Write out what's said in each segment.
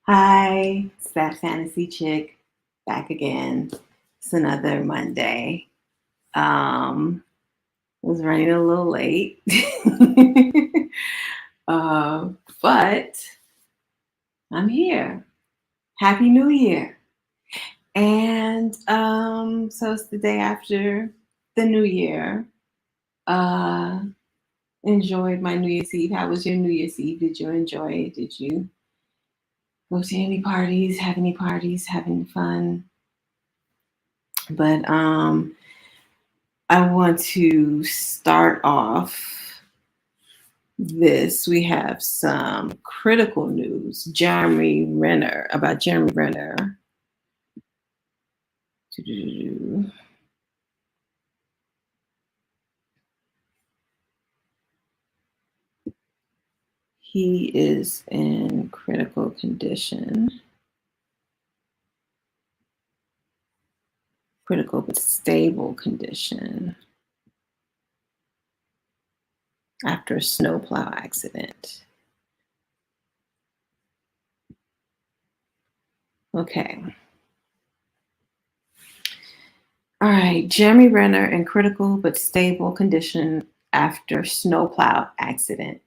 Hi, it's that fantasy chick back again. It's another Monday. Was running a little late. uh, but I'm here. Happy New Year. And so it's the day after the New Year. Uh Enjoyed my New Year's Eve. How was your New Year's Eve? Did you enjoy it? Did you go to any parties, have any parties, having fun? But I want to start off this. We have some critical news. About Jeremy Renner. He is in critical condition, critical but stable condition after a snowplow accident. Okay. All right. Jeremy Renner in critical but stable condition after snowplow accident.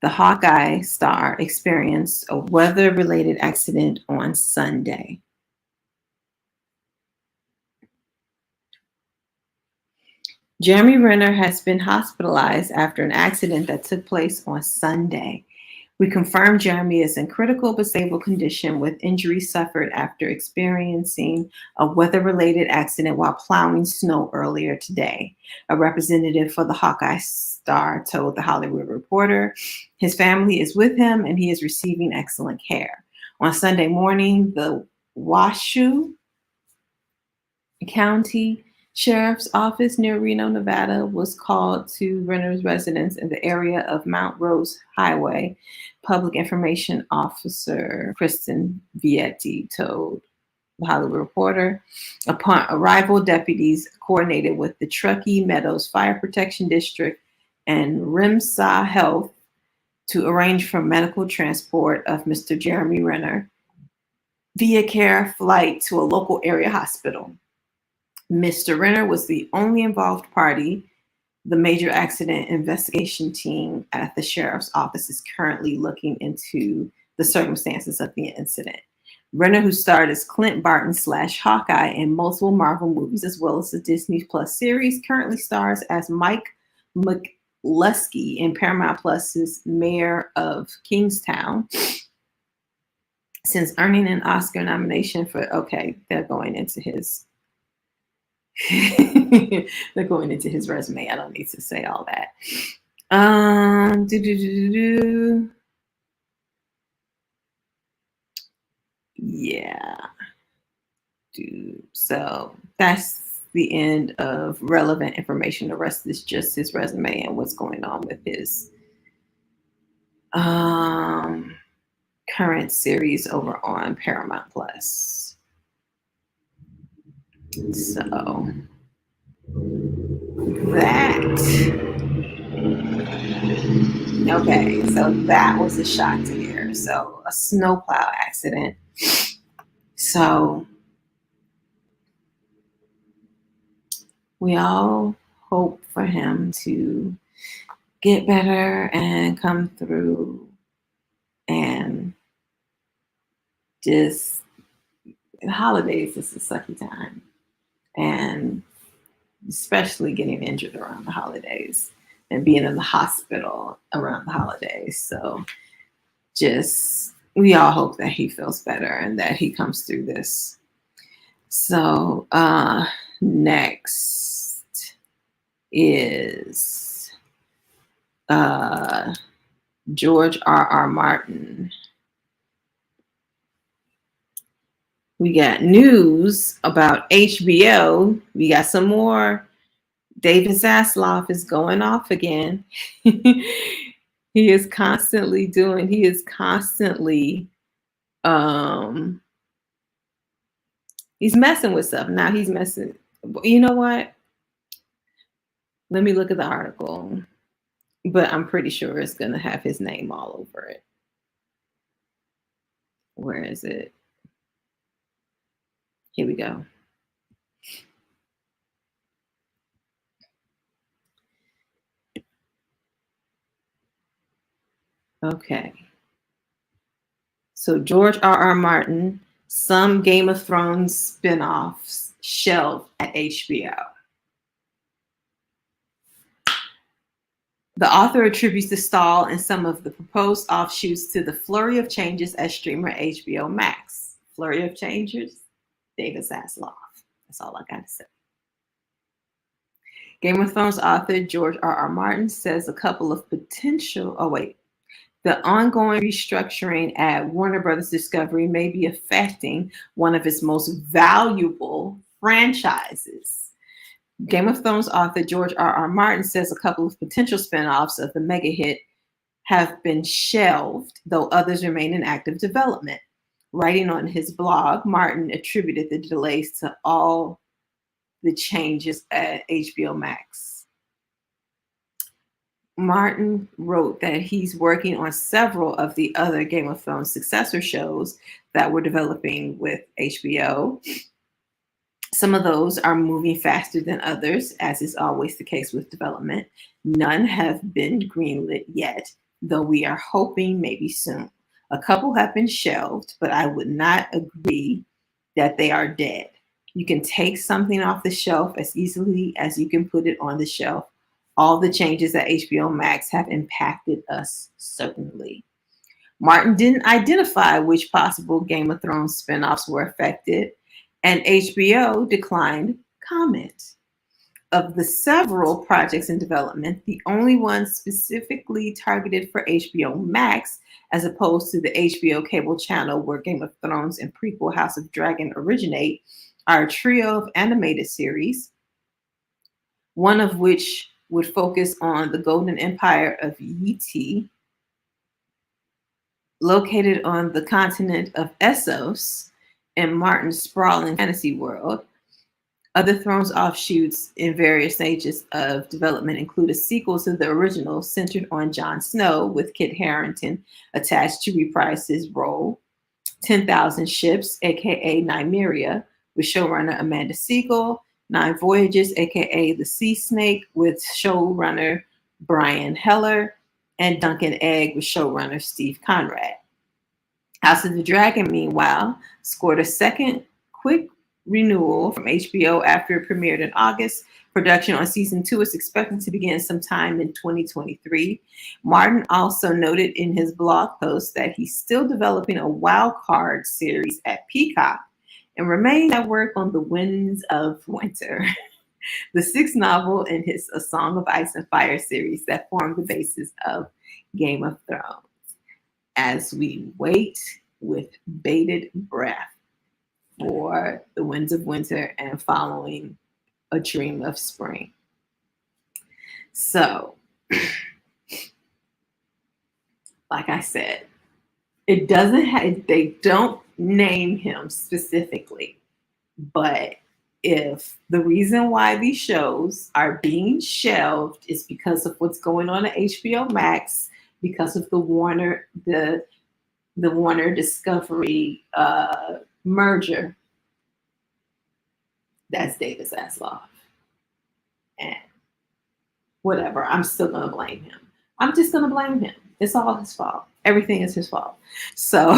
The Hawkeye star experienced a weather-related accident on Sunday. Jeremy Renner has been hospitalized after an accident that took place on Sunday. We confirmed Jeremy is in critical but stable condition with injuries suffered after experiencing a weather-related accident while plowing snow earlier today. A representative for the Hawkeye star told The Hollywood Reporter his family is with him and he is receiving excellent care. On Sunday morning, the Washoe County Sheriff's Office near Reno, Nevada, was called to Renner's residence in the area of Mount Rose Highway. Public Information Officer Kristen Vietti told The Hollywood Reporter. Upon arrival, deputies coordinated with the Truckee Meadows Fire Protection District and RIMSA Health to arrange for medical transport of Mr. Jeremy Renner via care flight to a local area hospital. Mr. Renner was the only involved party. The major accident investigation team at the sheriff's office is currently looking into the circumstances of the incident. Renner, who starred as Clint Barton / Hawkeye in multiple Marvel movies as well as the Disney Plus series, currently stars as Mike McLusky in Paramount Plus's Mayor of Kingstown. Since earning an Oscar nomination they're going into his they're going into his resume. I don't need to say all that. Yeah. So that's the end of relevant information. The rest is just his resume and what's going on with his current series over on Paramount Plus. So that was a shock to hear. So a snowplow accident. So we all hope for him to get better and come through, and just the holidays is a sucky time, and especially getting injured around the holidays and being in the hospital around the holidays. So just we all hope that he feels better and that he comes through this. So next is George R.R. Martin. We got news about HBO. We got some more. David Zaslav is going off again. He is constantly he's messing with stuff. Now he's messing. You know what? Let me look at the article, but I'm pretty sure it's going to have his name all over it. Where is it? Here we go. Okay. So George R.R. Martin, some Game of Thrones spin-offs shelved at HBO. The author attributes the stall in some of the proposed offshoots to the flurry of changes at streamer HBO Max. Flurry of changes? David Zaslav. That's all I got to say. Game of Thrones author George R.R. Martin says a couple of potential, the ongoing restructuring at Warner Brothers Discovery may be affecting one of its most valuable franchises. Game of Thrones author George R.R. Martin says a couple of potential spin-offs of the mega hit have been shelved, though others remain in active development. Writing on his blog, Martin attributed the delays to all the changes at HBO Max. Martin wrote that he's working on several of the other Game of Thrones successor shows that we're developing with HBO. Some of those are moving faster than others, as is always the case with development. None have been greenlit yet, though we are hoping maybe soon. A couple have been shelved, but I would not agree that they are dead. You can take something off the shelf as easily as you can put it on the shelf. All the changes at HBO Max have impacted us, certainly. Martin didn't identify which possible Game of Thrones spinoffs were affected, and HBO declined comment. Of the several projects in development, the only ones specifically targeted for HBO Max, as opposed to the HBO cable channel where Game of Thrones and prequel House of Dragon originate, are a trio of animated series, one of which would focus on the Golden Empire of Yeti, located on the continent of Essos in Martin's sprawling fantasy world. Other Thrones offshoots in various stages of development include a sequel to the original centered on Jon Snow, with Kit Harington attached to reprise his role. 10,000 Ships, aka Nymeria, with showrunner Amanda Siegel. 9 Voyages, aka The Sea Snake, with showrunner Brian Heller. And Duncan Egg with showrunner Steve Conrad. House of the Dragon, meanwhile, scored a second quick renewal from HBO after it premiered in August. Production on season 2 is expected to begin sometime in 2023. Martin also noted in his blog post that he's still developing a wild card series at Peacock and remains at work on The Winds of Winter, the 6th novel in his A Song of Ice and Fire series that formed the basis of Game of Thrones. As we wait with bated breath for The Winds of Winter and following A Dream of Spring. So, like I said, it doesn't have, they don't name him specifically, but if the reason why these shows are being shelved is because of what's going on at HBO Max, because of the Warner Discovery merger, that's David Zaslav. And whatever, I'm still gonna blame him. I'm just gonna blame him. It's all his fault. Everything is his fault. So,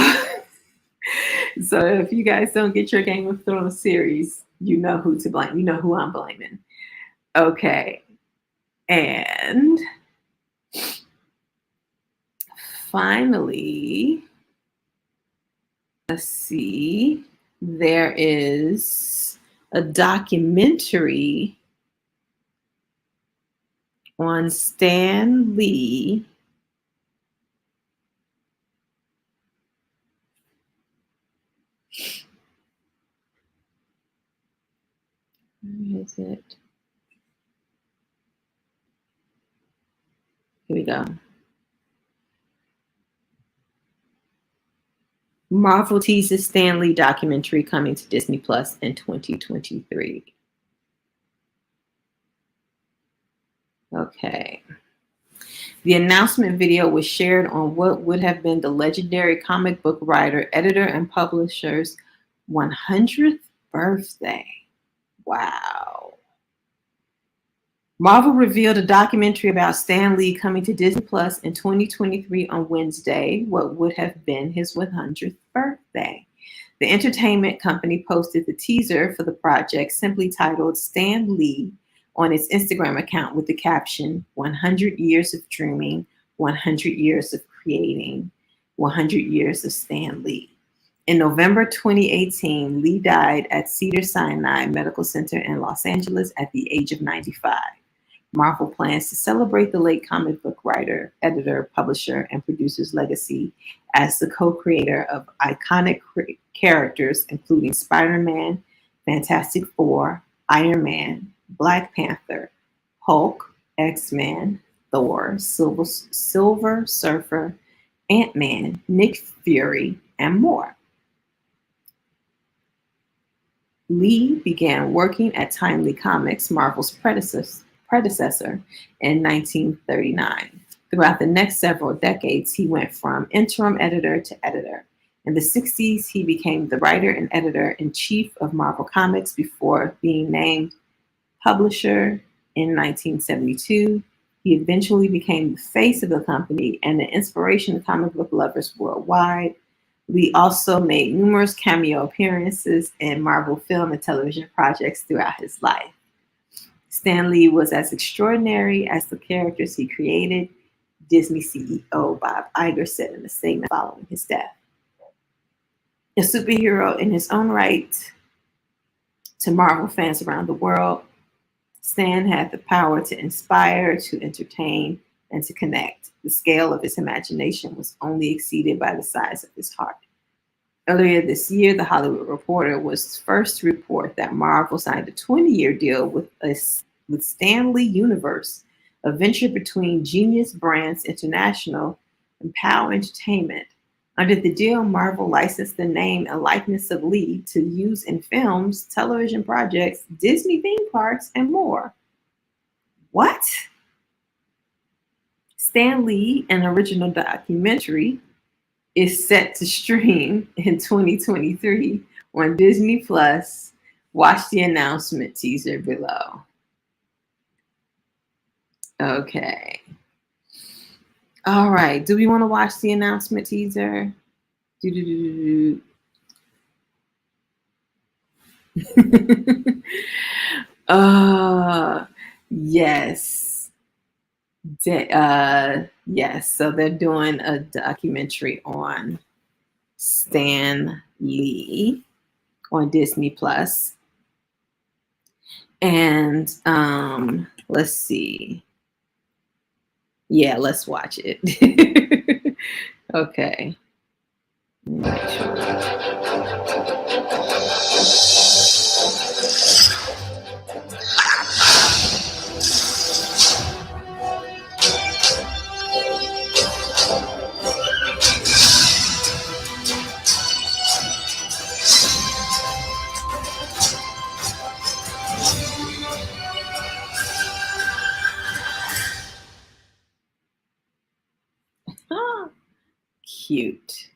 so if you guys don't get your Game of Thrones series, you know who to blame. You know who I'm blaming. Okay. And finally, let's see, there is a documentary on Stan Lee. Where is it? Here we go. Marvel teases Stan Lee documentary coming to Disney Plus in 2023. Okay. The announcement video was shared on what would have been the legendary comic book writer, editor, and publisher's 100th birthday. Wow. Marvel revealed a documentary about Stan Lee coming to Disney Plus in 2023 on Wednesday, what would have been his 100th birthday. The entertainment company posted the teaser for the project, simply titled Stan Lee, on its Instagram account with the caption 100 years of dreaming, 100 years of creating, 100 years of Stan Lee. In November 2018, Lee died at Cedars-Sinai Medical Center in Los Angeles at the age of 95. Marvel plans to celebrate the late comic book writer, editor, publisher, and producer's legacy as the co-creator of iconic characters including Spider-Man, Fantastic Four, Iron Man, Black Panther, Hulk, X-Men, Thor, Silver Surfer, Ant-Man, Nick Fury, and more. Lee began working at Timely Comics, Marvel's predecessor, in 1939. Throughout the next several decades, he went from interim editor to editor. In the 60s, he became the writer and editor-in-chief of Marvel Comics before being named publisher in 1972. He eventually became the face of the company and an inspiration to comic book lovers worldwide. Lee also made numerous cameo appearances in Marvel film and television projects throughout his life. Stan Lee was as extraordinary as the characters he created, Disney CEO Bob Iger said in a statement following his death. A superhero in his own right to Marvel fans around the world, Stan had the power to inspire, to entertain, and to connect. The scale of his imagination was only exceeded by the size of his heart. Earlier this year, The Hollywood Reporter was first to report that Marvel signed a 20-year deal with Stan Lee Universe, a venture between Genius Brands International and POW Entertainment. Under the deal, Marvel licensed the name and likeness of Lee to use in films, television projects, Disney theme parks, and more. What? Stan Lee, an original documentary, is set to stream in 2023 on Disney Plus. Watch the announcement teaser below. Okay. All right. Do we want to watch the announcement teaser? Yes. Yes. So they're doing a documentary on Stan Lee on Disney Plus. And let's see. Yeah, let's watch it. Okay. Make sure. Oh, cute.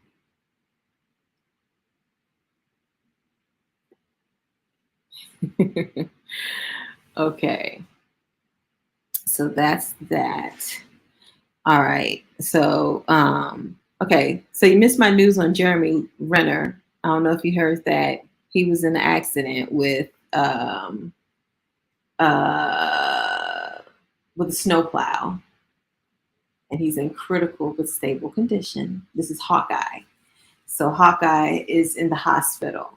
Okay. So that's that. All right. So, okay. So you missed my news on Jeremy Renner. I don't know if you heard that he was in an accident with a snowplow, and he's in critical but stable condition. This is Hawkeye. So Hawkeye is in the hospital.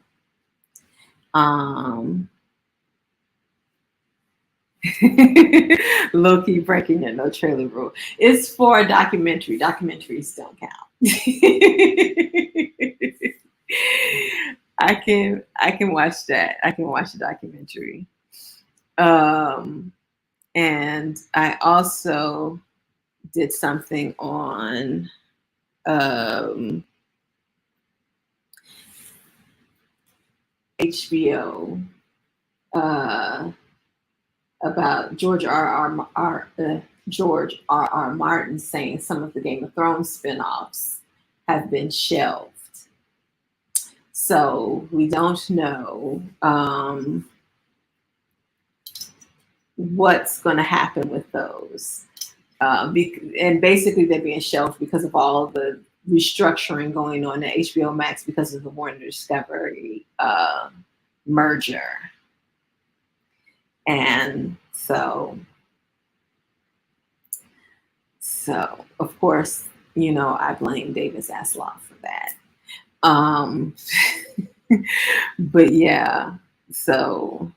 Low-key breaking your no trailer rule. It's for a documentary. Documentaries don't count. I can watch that. I can watch the documentary. And I also did something on HBO about George R. George R. Martin saying some of the Game of Thrones spinoffs have been shelved. So we don't know what's going to happen with those. And basically, they're being shelved because of all the restructuring going on at HBO Max because of the Warner Discovery merger. And so of course, I blame David Zaslav for that. Um, but yeah, so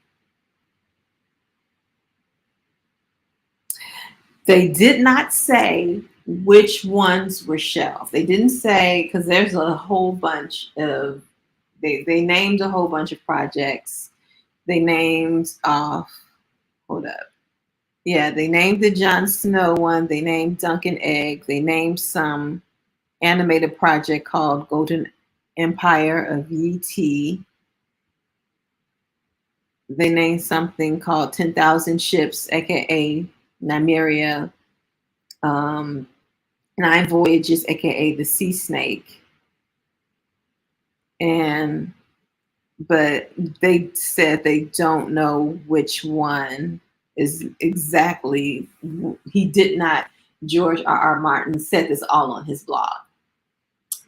they did not say which ones were shelved. They didn't say, because there's a whole bunch of, they named a whole bunch of projects. They named, hold up. Yeah, they named the Jon Snow one. They named Duncan Egg. They named some animated project called Golden Empire of Yi. They named something called 10,000 Ships, aka Nymeria, um, Nine Voyages, aka the Sea Snake. But they said they don't know which one is exactly. He did not. George R. Martin said this all on his blog.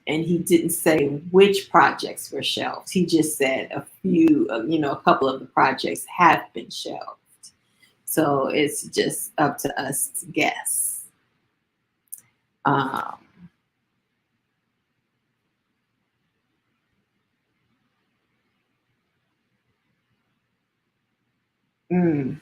And he didn't say which projects were shelved. He just said a few, a couple of the projects have been shelved. So it's just up to us to guess. Um, mm,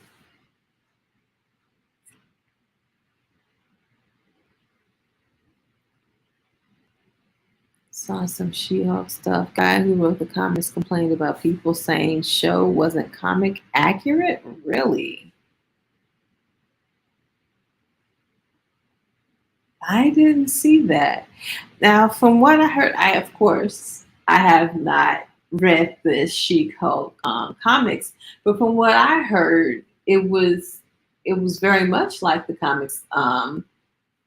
saw some She-Hulk stuff. Guy who wrote the comics complained about people saying show wasn't comic accurate. Really? I didn't see that. Now, from what I heard, of course, I have not read the She-Hulk comics, but from what I heard, it was very much like the comics.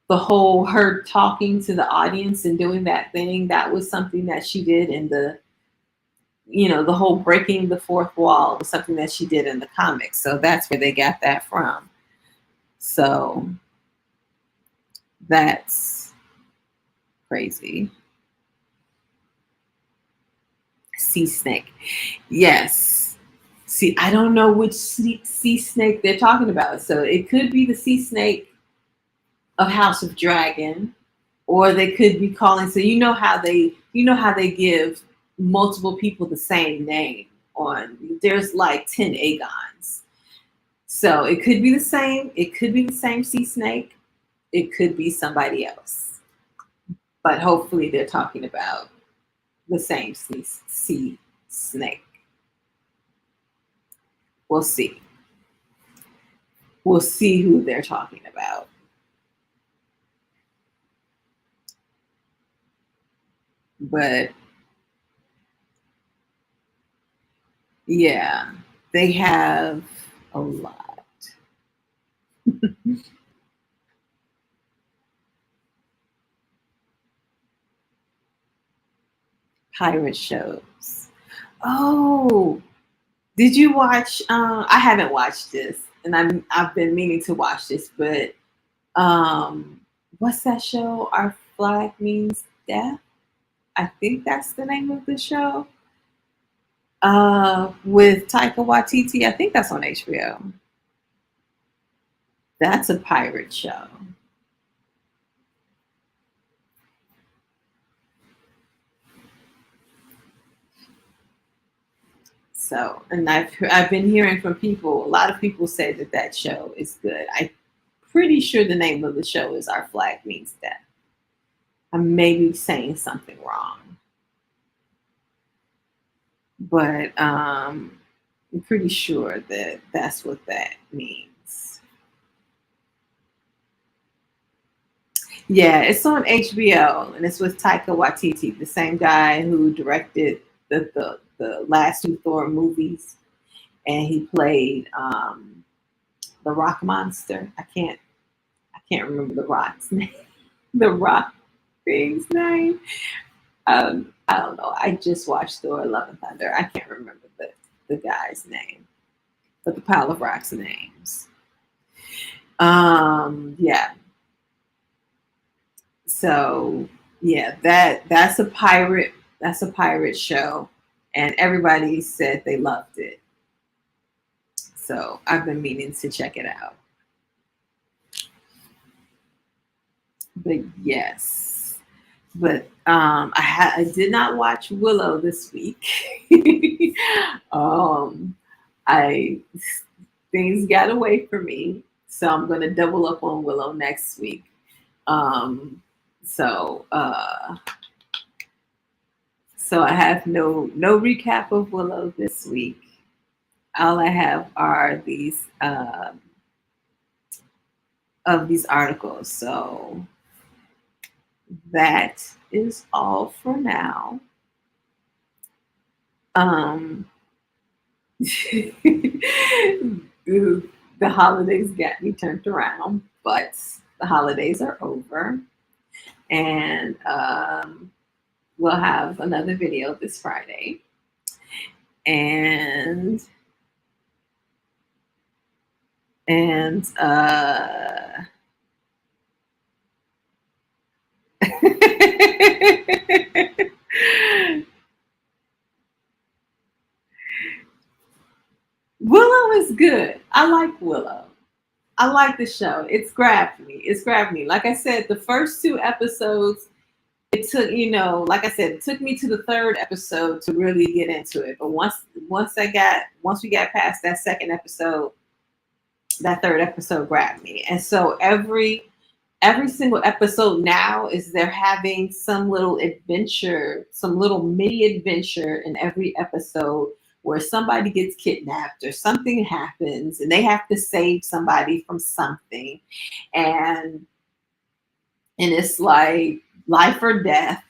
The whole her talking to the audience and doing that thing, that was something that she did in the whole breaking the fourth wall was something that she did in the comics. So that's where they got that from. So that's crazy. Sea snake. Yes. See, I don't know which sea snake they're talking about. So it could be the sea snake of House of Dragon, or they could be calling. So you know how they give multiple people the same name on. There's like 10 Agons. So it could be the same. It could be the same sea snake. It could be somebody else. But hopefully they're talking about the same sea snake. We'll see. We'll see who they're talking about. But yeah, they have a lot. Pirate shows. Oh, did you watch? I haven't watched this, and I've been meaning to watch this, but what's that show? Our Flag Means Death. I think that's the name of the show. With Taika Waititi. I think that's on HBO. That's a pirate show. So, and I've been hearing from people. A lot of people say that show is good. I'm pretty sure the name of the show is Our Flag Means Death. I may be saying something wrong, but I'm pretty sure that that's what that means. Yeah, it's on HBO and it's with Taika Waititi, the same guy who directed the last two Thor movies, and he played the Rock Monster. I can't. can't remember the Rock's name. The Rock thing's name. I don't know. I just watched Thor: Love and Thunder. I can't remember the guy's name, but the pile of rocks names. Yeah. So yeah, that's a pirate show, and everybody said they loved it. So I've been meaning to check it out. But yes, but I did not watch Willow this week. um, I things got away from me, so I'm gonna double up on Willow next week. Um, so uh, so I have no recap of Willow this week. All I have are these of these articles. So that is all for now. Um, the holidays got me turned around, but the holidays are over, and we'll have another video this Friday. And and Willow is good. I like Willow. I like the show. It's grabbed me. It's grabbed me. Like I said, the first two episodes, it took, like I said, it took me to the third episode to really get into it. But once we got past that second episode, that third episode grabbed me. And so every single episode now is they're having some little adventure, some little mini adventure in every episode where somebody gets kidnapped or something happens and they have to save somebody from something. And it's like life or death.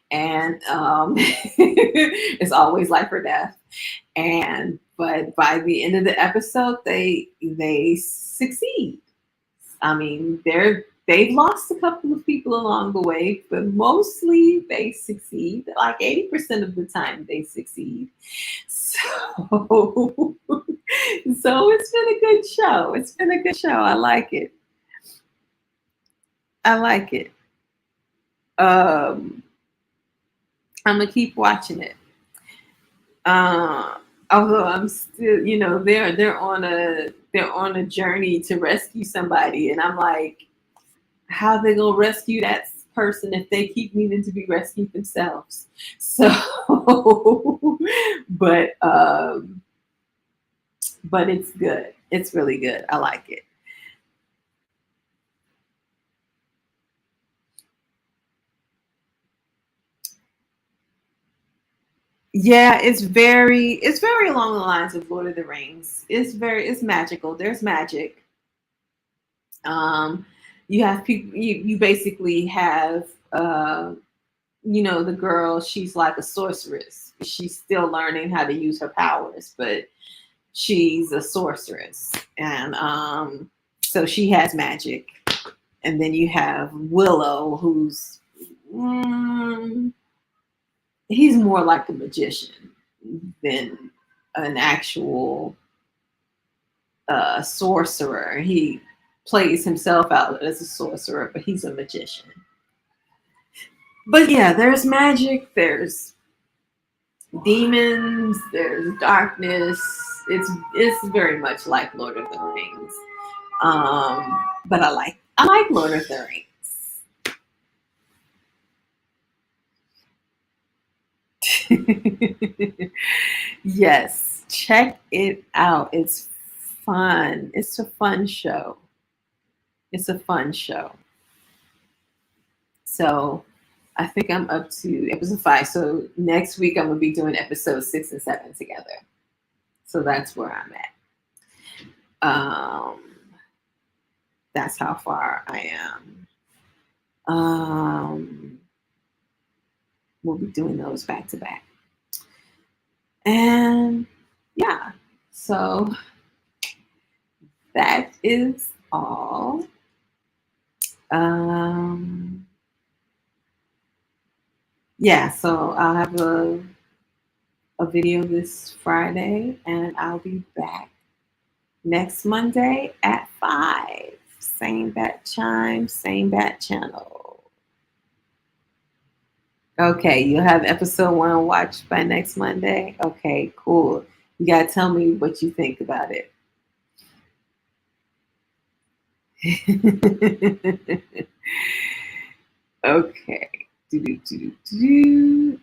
And it's always life or death. And but by the end of the episode, they succeed. I mean, they've lost a couple of people along the way, but mostly they succeed. Like 80% of the time, they succeed. So, so it's been a good show. It's been a good show. I like it. I like it. Um, I'm gonna keep watching it. Uh, Although I'm still, they're on a journey to rescue somebody, and I'm like, how they gonna rescue that person if they keep needing to be rescued themselves? So, but um, but it's good. It's really good. I like it. Yeah, it's very along the lines of Lord of the Rings. It's magical. There's magic. Um, you have people. You basically have the girl. She's like a sorceress. She's still learning how to use her powers, but she's a sorceress, and so she has magic. And then you have Willow, who's mm, he's more like a magician than an actual sorcerer. He plays himself out as a sorcerer, but he's a magician. But yeah, there's magic, there's demons, there's darkness. It's very much like Lord of the Rings. But I like Lord of the Rings. Yes, check it out. It's fun. It's a fun show. It's a fun show. So I think I'm up to episode 5. So next week I'm gonna be doing episode 6 and 7 together. So that's where I'm at. Um, that's how far I am. We'll be doing those back to back. And yeah, so that is all. Um, yeah, so I'll have a video this Friday, and I'll be back next Monday at 5. Same bat chime, same bat channel. Okay, you'll have episode 1 watched by next Monday. Okay, cool. You gotta tell me what you think about it. Okay. Do, do, do, do, do.